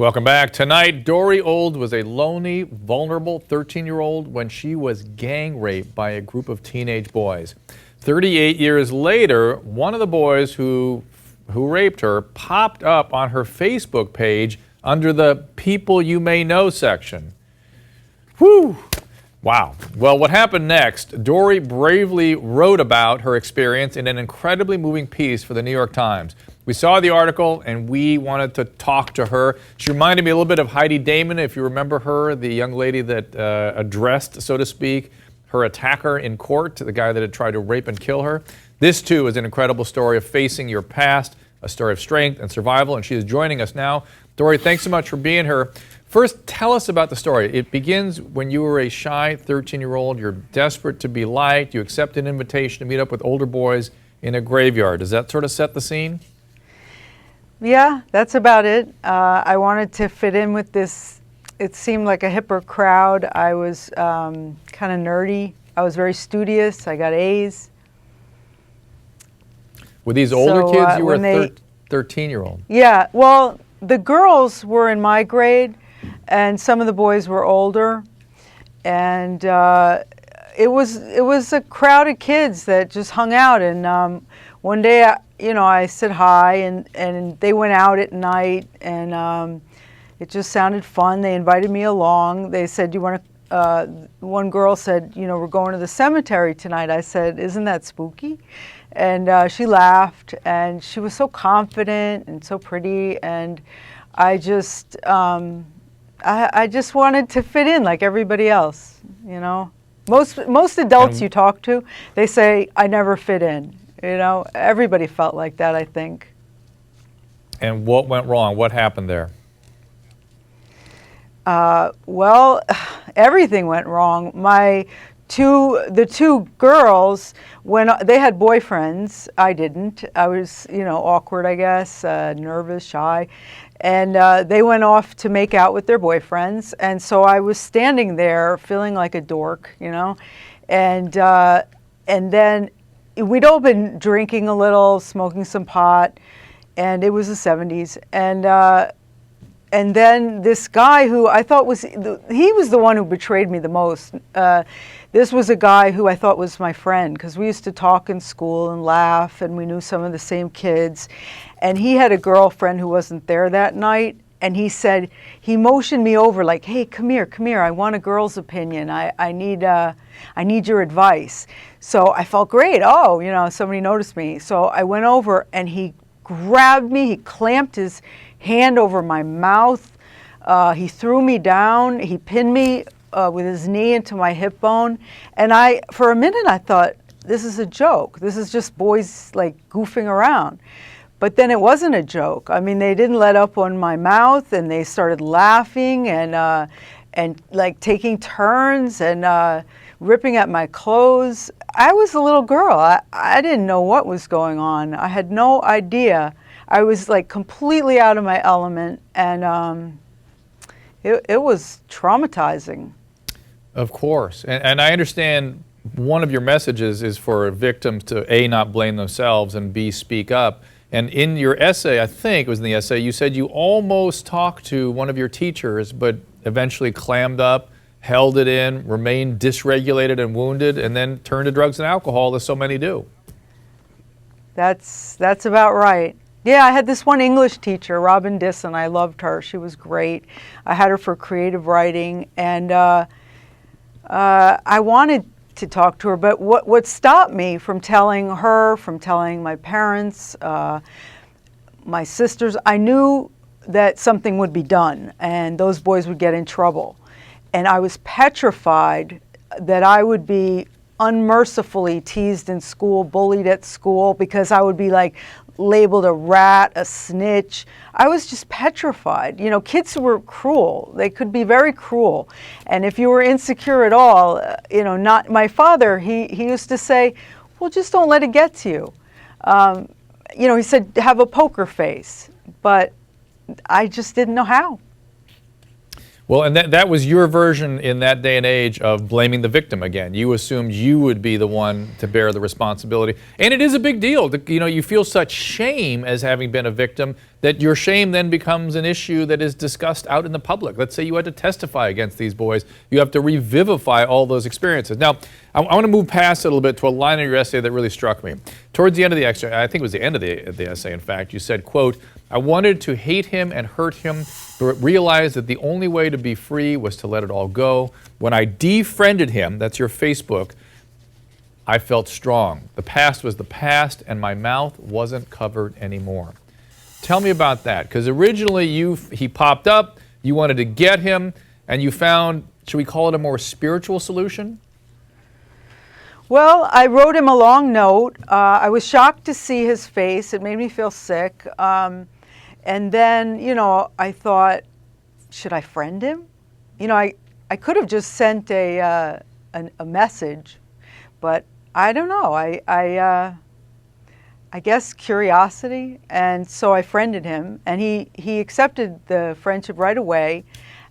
Welcome back. Tonight, Dorri Olds was a lonely, vulnerable 13-year-old when she was gang raped by a group of teenage boys. 38 years later, one of the boys who raped her popped up on her Facebook page under the People You May Know section. Whew! Wow. Well, what happened next? Dorri bravely wrote about her experience in an incredibly moving piece for the New York Times. We saw the article and we wanted to talk to her. She reminded me a little bit of Heidi Damon, if you remember her, the young lady that addressed, so to speak, her attacker in court, the guy that had tried to rape and kill her. This, too, is an incredible story of facing your past, a story of strength and survival, and she is joining us now. Dorri, thanks so much for being here. First, tell us about the story. It begins when you were a shy 13-year-old. You're desperate to be liked. You accept an invitation to meet up with older boys in a graveyard. Does that sort of set the scene? Yeah, that's about it. I wanted to fit in with this. It seemed like a hipper crowd. I was kind of nerdy. I was very studious. I got A's. With these older kids, you were a 13-year-old. Yeah, well, the girls were in my grade, and some of the boys were older. And it was a crowd of kids that just hung out. And one day, I said hi, and they went out at night, and it just sounded fun. They invited me along. They said, "You want to?" One girl said, "We're going to the cemetery tonight." I said, "Isn't that spooky?" And she laughed, and she was so confident and so pretty, and I just wanted to fit in like everybody else. Most adults you talk to, they say, "I never fit in." Everybody felt like that, I think. And what went wrong? What happened there? Well, everything went wrong. The two girls, when they had boyfriends, I didn't. I was, awkward, I guess, nervous, shy. And they went off to make out with their boyfriends. And so I was standing there feeling like a dork, And then we'd all been drinking a little, smoking some pot, and it was the 70s. And then this guy who I thought he was the one who betrayed me the most. This was a guy who I thought was my friend, because we used to talk in school and laugh, and we knew some of the same kids. And he had a girlfriend who wasn't there that night, and he motioned me over like, "Hey, come here, I want a girl's opinion. I need your advice." So I felt great. Oh, somebody noticed me. So I went over, and he grabbed me, he clamped his hand over my mouth, he threw me down, he pinned me with his knee into my hip bone, and for a minute I thought, this is a joke, this is just boys like goofing around. But then it wasn't a joke. I mean, they didn't let up on my mouth, and they started laughing and like taking turns and ripping at my clothes. I was a little girl. I didn't know what was going on. I had no idea. I was like completely out of my element, and it was traumatizing. Of course. And I understand one of your messages is for victims to A, not blame themselves, and B, speak up. And in your essay, I think it was in the essay, you said you almost talked to one of your teachers, but eventually clammed up, held it in, remained dysregulated and wounded, and then turned to drugs and alcohol, as so many do. That's about right. Yeah, I had this one English teacher, Robin Disson. I loved her. She was great. I had her for creative writing, and I wanted to talk to her, but what stopped me from telling her, from telling my parents, my sisters, I knew that something would be done and those boys would get in trouble. And I was petrified that I would be unmercifully teased in school, bullied at school, because I would be like labeled a rat, a snitch. I was just petrified. Kids were cruel. They could be very cruel. And if you were insecure at all, not my father, he used to say, well, just don't let it get to you. He said, have a poker face. But I just didn't know how. Well, and that was your version in that day and age of blaming the victim again. You assumed you would be the one to bear the responsibility. And it is a big deal. You feel such shame as having been a victim that your shame then becomes an issue that is discussed out in the public. Let's say you had to testify against these boys. You have to revivify all those experiences. Now, I want to move past it a little bit to a line in your essay that really struck me. Towards the end of the essay, I think it was the end of the essay, in fact, you said, quote, "I wanted to hate him and hurt him, but realized that the only way to be free was to let it all go. When I defriended him," that's your Facebook, "I felt strong. The past was the past, and my mouth wasn't covered anymore." Tell me about that, because originally he popped up, you wanted to get him, and you found, should we call it a more spiritual solution? Well, I wrote him a long note. I was shocked to see his face. It made me feel sick. And then, you know, I thought, should I friend him? You know, I could have just sent a message, but I don't know. I guess curiosity, and so I friended him, and he accepted the friendship right away,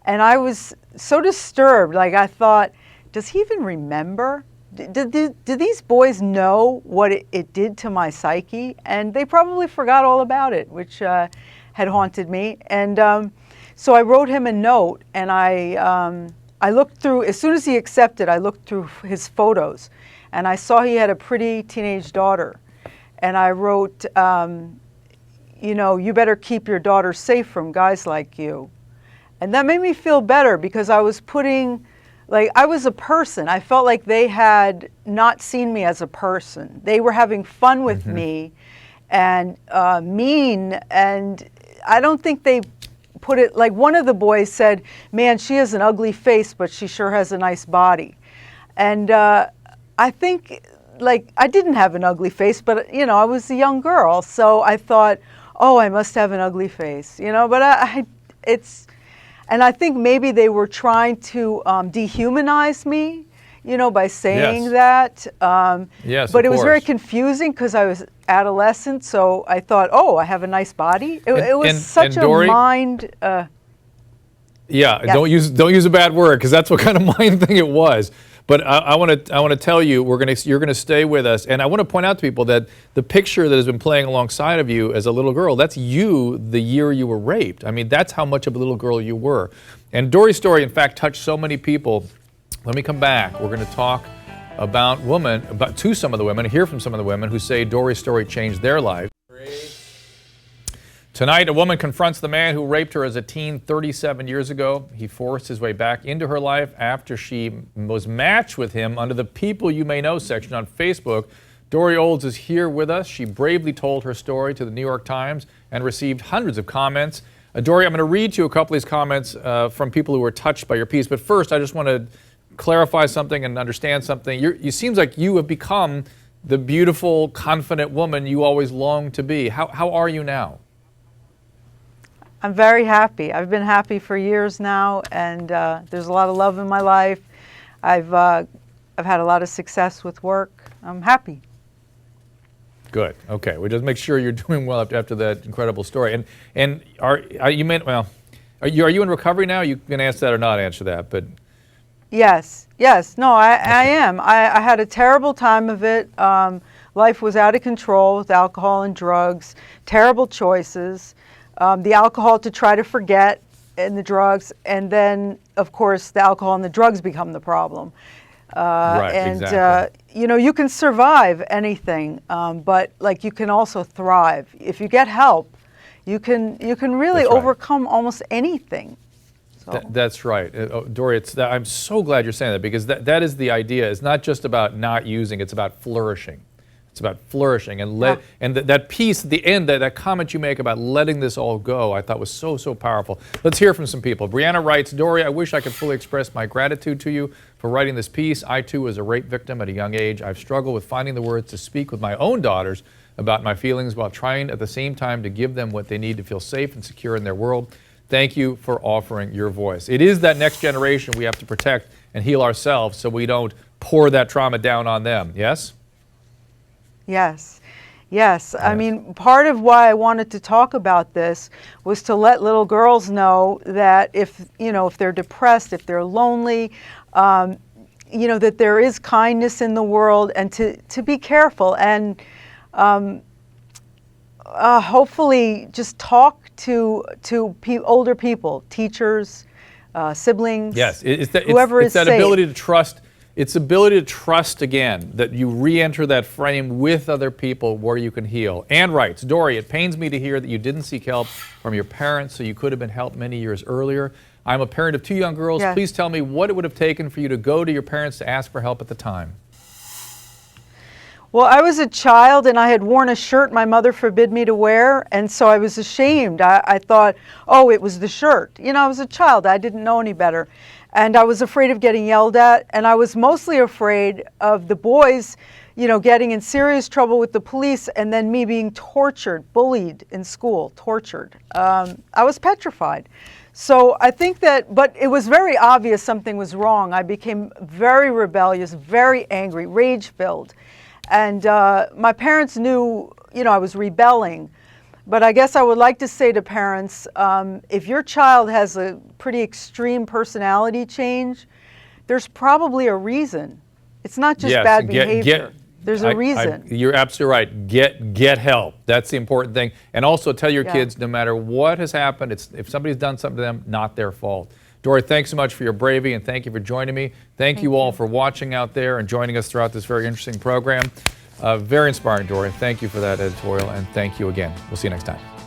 and I was so disturbed. Like, I thought, does he even remember? Did these boys know what it did to my psyche? And they probably forgot all about it, which had haunted me. And so I wrote him a note, and I looked through, as soon as he accepted, I looked through his photos, and I saw he had a pretty teenage daughter. And I wrote, you know, "You better keep your daughter safe from guys like you." And that made me feel better, because I was putting, like, I was a person. I felt like they had not seen me as a person. They were having fun with me and mean, and I don't think they put it, like one of the boys said, "Man, she has an ugly face, but she sure has a nice body." And I think, like, I didn't have an ugly face, but, you know, I was a young girl, so I thought, oh, I must have an ugly face, you know, but and I think maybe they were trying to dehumanize me, you know, by saying that. Yes, but it was very course. confusing, because I was adolescent, so I thought, oh, I have a nice body. It was such a Dorri, mind. Yeah, Yes. don't use a bad word, because that's what kind of mind thing it was. But I want to tell you, you're gonna stay with us, and I want to point out to people that the picture that has been playing alongside of you as a little girl, that's you the year you were raped. I mean, that's how much of a little girl you were. And Dorri's story, in fact, touched so many people. Let me come back. We're going to talk to some of the women, hear from some of the women who say Dorri's story changed their lives. Tonight, a woman confronts the man who raped her as a teen 37 years ago. He forced his way back into her life after she was matched with him under the People You May Know section on Facebook. Dorri Olds is here with us. She bravely told her story to the New York Times and received hundreds of comments. Dorri, I'm going to read to you a couple of these comments from people who were touched by your piece. But first, I just want to clarify something and understand something. It seems like you have become the beautiful, confident woman you always longed to be. How are you now? I'm very happy. I've been happy for years now, and there's a lot of love in my life. I've had a lot of success with work. I'm happy. Good. Okay. We just make sure you're doing well after that incredible story. And are you in recovery now? You can answer that or not answer that, but Yes. No, I am. I had a terrible time of it. Life was out of control with alcohol and drugs. Terrible choices. The alcohol to try to forget, and the drugs, and then, of course, the alcohol and the drugs become the problem. Right, and exactly. you know, you can survive anything, but like, you can also thrive if you get help. You can really That's right. overcome almost anything. So. That's right. Dorri, I'm so glad you're saying that, because that is the idea. It's not just about not using, it's about flourishing. It's about flourishing, and that piece at the end, that comment you make about letting this all go, I thought was so powerful. Let's hear from some people. Brianna writes, Dorri, I wish I could fully express my gratitude to you for writing this piece. I too was a rape victim at a young age. I've struggled with finding the words to speak with my own daughters about my feelings while trying at the same time to give them what they need to feel safe and secure in their world. Thank you for offering your voice. It is that next generation we have to protect and heal ourselves so we don't pour that trauma down on them. Yes? Yes. I mean, part of why I wanted to talk about this was to let little girls know that if they're depressed, if they're lonely, that there is kindness in the world, and to be careful. And hopefully just talk to older people, teachers, siblings. Yes, whoever it's is that safe. ability to trust. It's ability to trust again, that you re-enter that frame with other people where you can heal. Ann writes, Dorri, it pains me to hear that you didn't seek help from your parents, so you could have been helped many years earlier. I'm a parent of 2 young girls. Yes. Please tell me what it would have taken for you to go to your parents to ask for help at the time. Well, I was a child and I had worn a shirt my mother forbid me to wear, and so I was ashamed. I thought, oh, it was the shirt. You know, I was a child. I didn't know any better. And I was afraid of getting yelled at, and I was mostly afraid of the boys, you know, getting in serious trouble with the police and then me being tortured, bullied in school, tortured. I was petrified. So I think that, but it was very obvious something was wrong. I became very rebellious, very angry, rage-filled. And my parents knew, you know, I was rebelling. But I guess I would like to say to parents, if your child has a pretty extreme personality change, there's probably a reason. It's not just bad behavior. There's a reason. You're absolutely right. Get help. That's the important thing. And also tell your kids, no matter what has happened, if somebody's done something to them, not their fault. Dorri, thanks so much for your bravery, and thank you for joining me. Thank you all for watching out there and joining us throughout this very interesting program. Very inspiring, Dorri. Thank you for that editorial, and thank you again. We'll see you next time.